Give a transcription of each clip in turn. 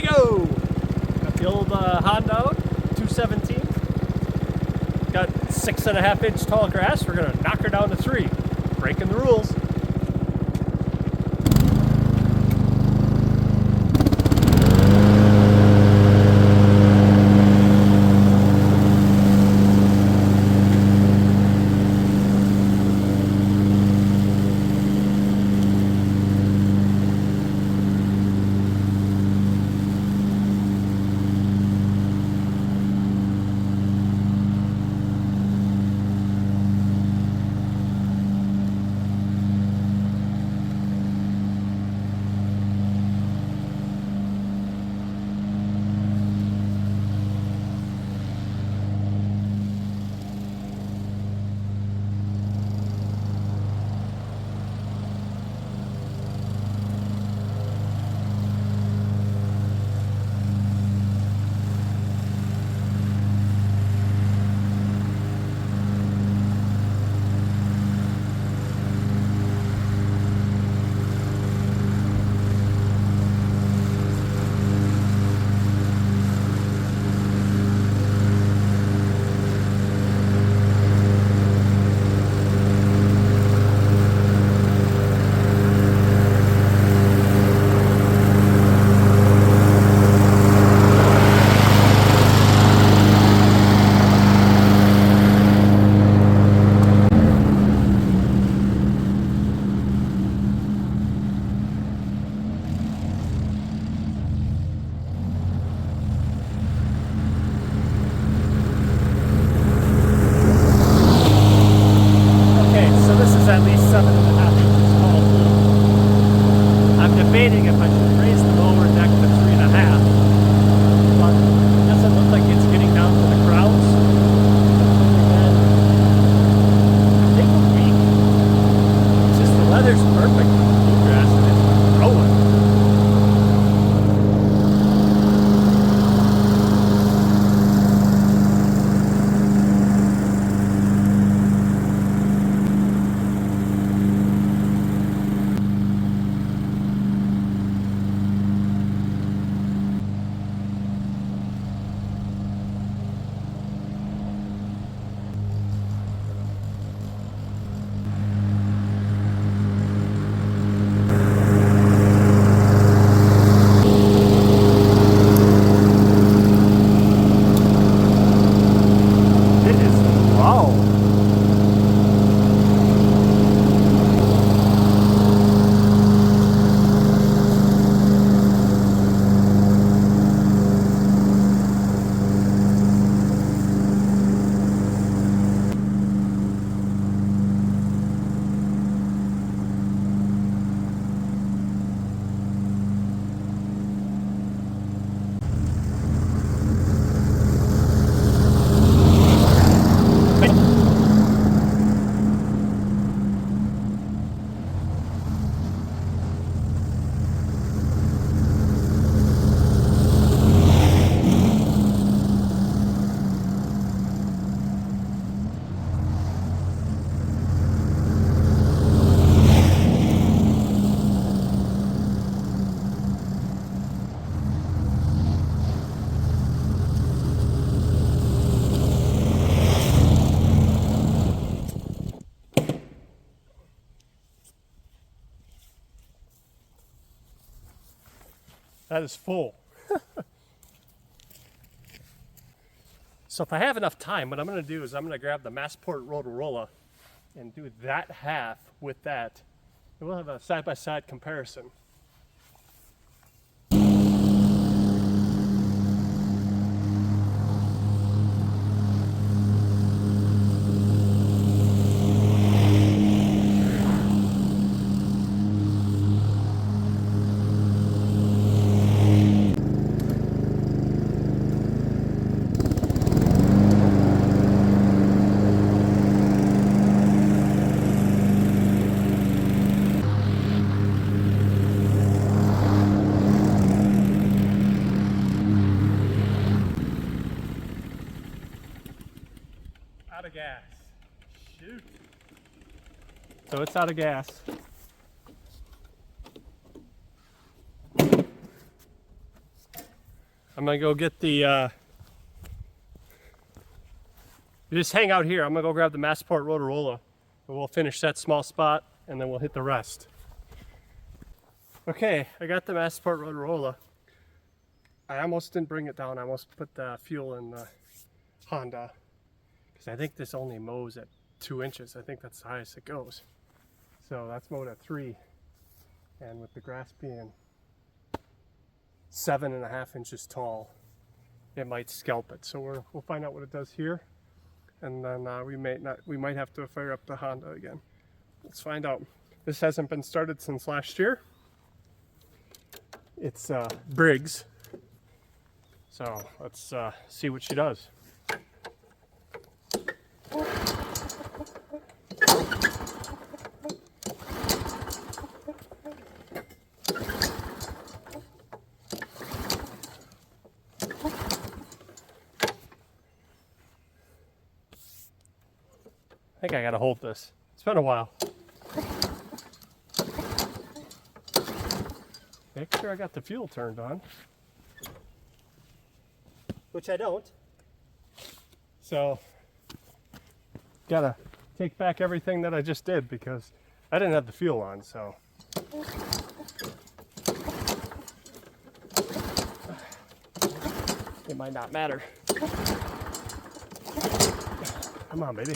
go! Got the old Honda out, 217. Got 6.5 inch tall grass. We're gonna knock her down to 3. Breaking the rules. At least 7.5 inches tall. I'm debating if I should raise the mower deck to 3.5, but it doesn't look like it's getting down to the crowds. I think a week. It's just the weather's perfect for the bluegrass and it's growing. That is full. So if I have enough time, what I'm going to do is I'm going to grab the Masport Rotarola and do that half with that. And we'll have a side-by-side comparison. Out of gas. Shoot. So it's out of gas. I'm gonna go get the, you just hang out here. I'm gonna go grab the Masport Rotarola and we'll finish that small spot and then we'll hit the rest. Okay, I got the Masport Rotarola. I almost didn't bring it down. I almost put the fuel in the Honda because I think this only mows at 2 inches. I think that's the highest it goes. So that's mowed at 3. And with the grass being 7.5 inches tall, it might scalp it. So we'll find out what it does here. And then we might have to fire up the Honda again. Let's find out. This hasn't been started since last year. It's Briggs. So let's see what she does. I think I gotta hold this. It's been a while. Make sure I got the fuel turned on. Which I don't. So, gotta take back everything that I just did because I didn't have the fuel on, so. It might not matter. Come on, baby.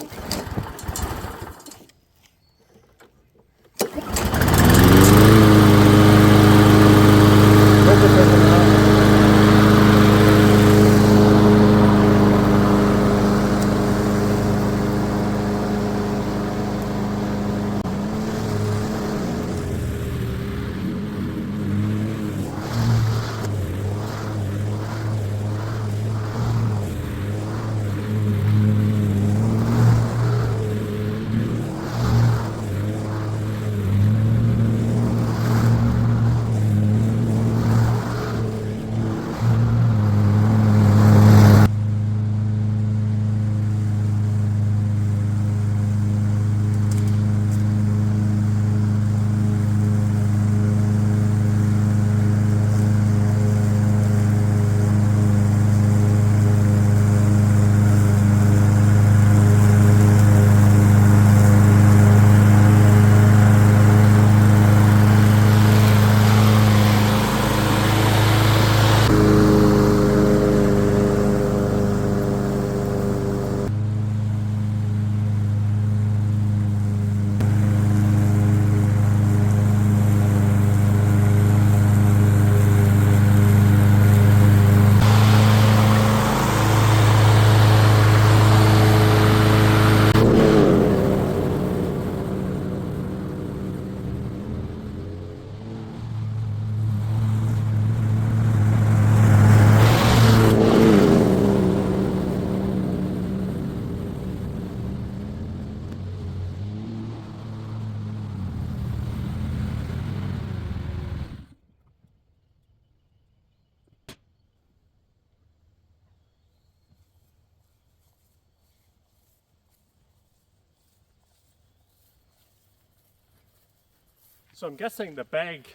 So I'm guessing the bag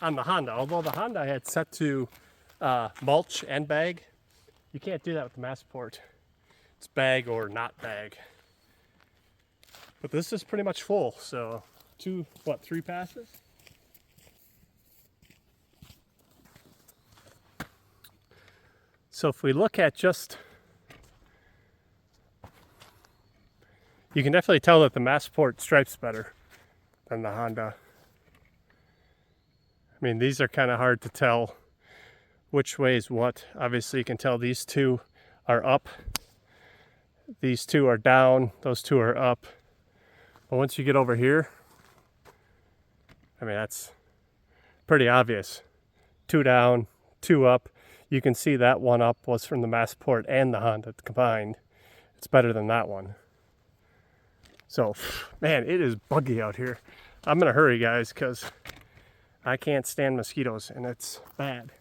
on the Honda, although the Honda I had set to mulch and bag, you can't do that with the Masport. It's bag or not bag. But this is pretty much full, so 3 passes? So if we look at just, you can definitely tell that the Masport stripes better than the Honda. I mean, these are kind of hard to tell which way is what. Obviously you can tell these two are up, these two are down, those two are up. But once you get over here, I mean, that's pretty obvious. 2 down, 2 up. You can see that one up was from the Masport and the Honda combined. It's better than that one. So, man, it is buggy out here. I'm gonna hurry, guys, because I can't stand mosquitoes and it's bad.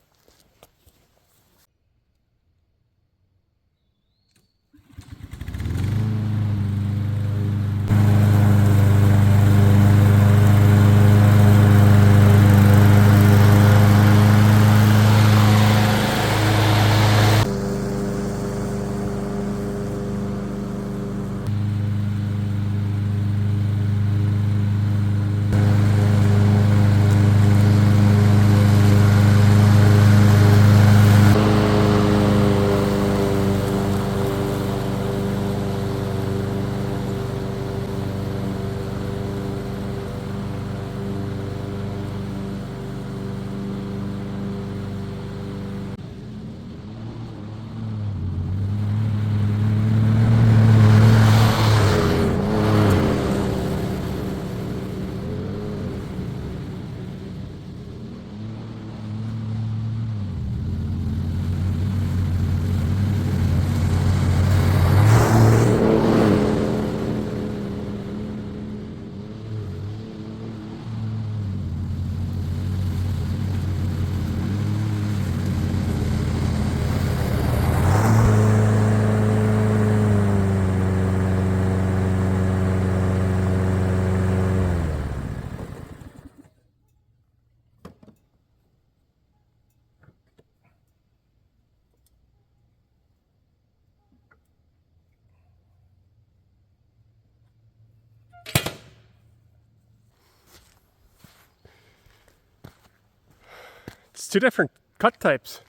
two different cut types,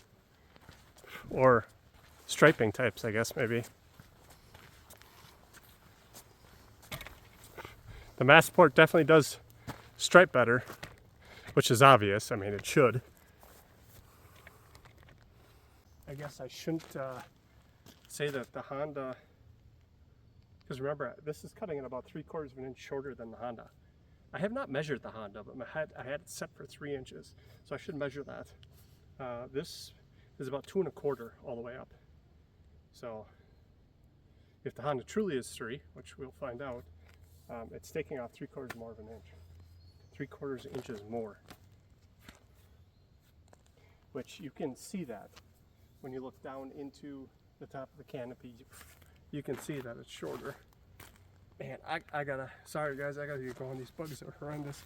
or striping types, I guess, maybe. The Masport definitely does stripe better, which is obvious. I mean, it should. I guess I shouldn't say that the Honda, because remember, this is cutting it about 3/4 of an inch shorter than the Honda. I have not measured the Honda, but I had it set for 3 inches, so I should measure that. This is about 2 1/4 all the way up. So if the Honda truly is 3, which we'll find out, it's taking off 3/4 more of an inch. 3/4 inches more. Which you can see that when you look down into the top of the canopy. You can see that it's shorter. Man, I gotta, sorry guys, I gotta get going. These bugs are horrendous.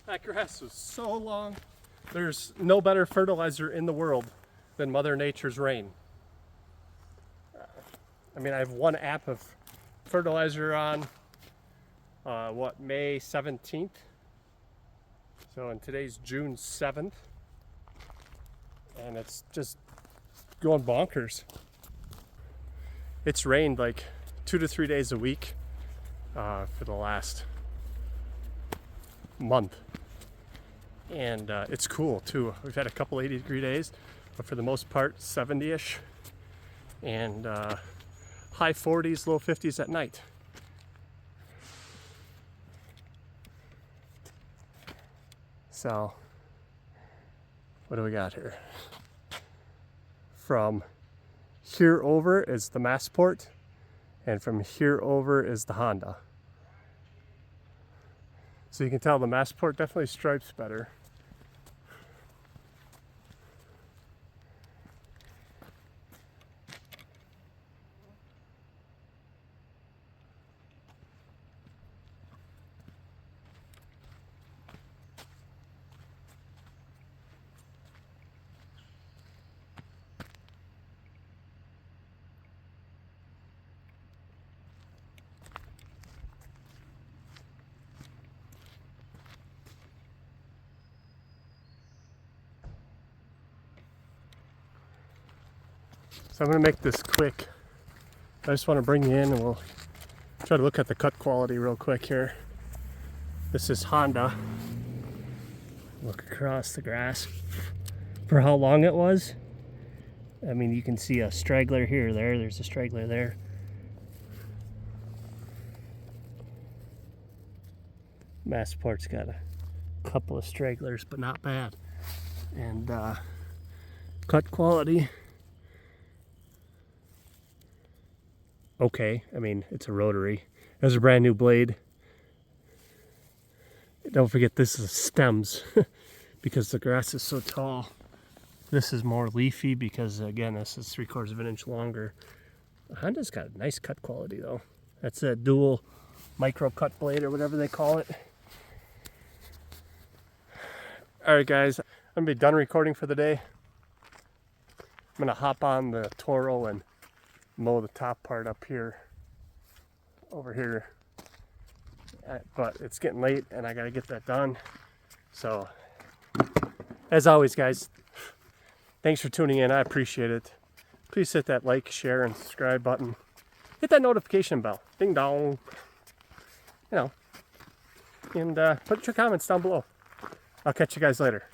That grass was so long. There's no better fertilizer in the world than Mother Nature's rain. I mean, I have one app of fertilizer on, May 17th? So, and today's June 7th. And it's just going bonkers. It's rained like 2 to 3 days a week for the last month. And it's cool too. We've had a couple 80-degree days, but for the most part 70-ish, and high 40s, low 50s at night. So what do we got here? From here over is the Masport, and from here over is the Honda. So you can tell the Masport definitely stripes better. So I'm going to make this quick. I just want to bring you in and we'll try to look at the cut quality real quick here. This is Honda. Look across the grass for how long it was. I mean, you can see a straggler here or there. There's a straggler there. Masport's got a couple of stragglers, but not bad. And cut quality, okay. I mean, it's a rotary. There's a brand new blade. Don't forget, this is stems because the grass is so tall. This is more leafy because, again, this is 3/4 of an inch longer. Honda's got a nice cut quality though. That's a dual micro cut blade or whatever they call it. All right, guys, I'm gonna be done recording for the day. I'm gonna hop on the Toro and mow the top part up here, over here. But it's getting late and I gotta get that done. So, as always, guys, thanks for tuning in. I appreciate it. Please hit that like, share, and subscribe button. Hit that notification bell. Ding dong. You know. And put your comments down below. I'll catch you guys later.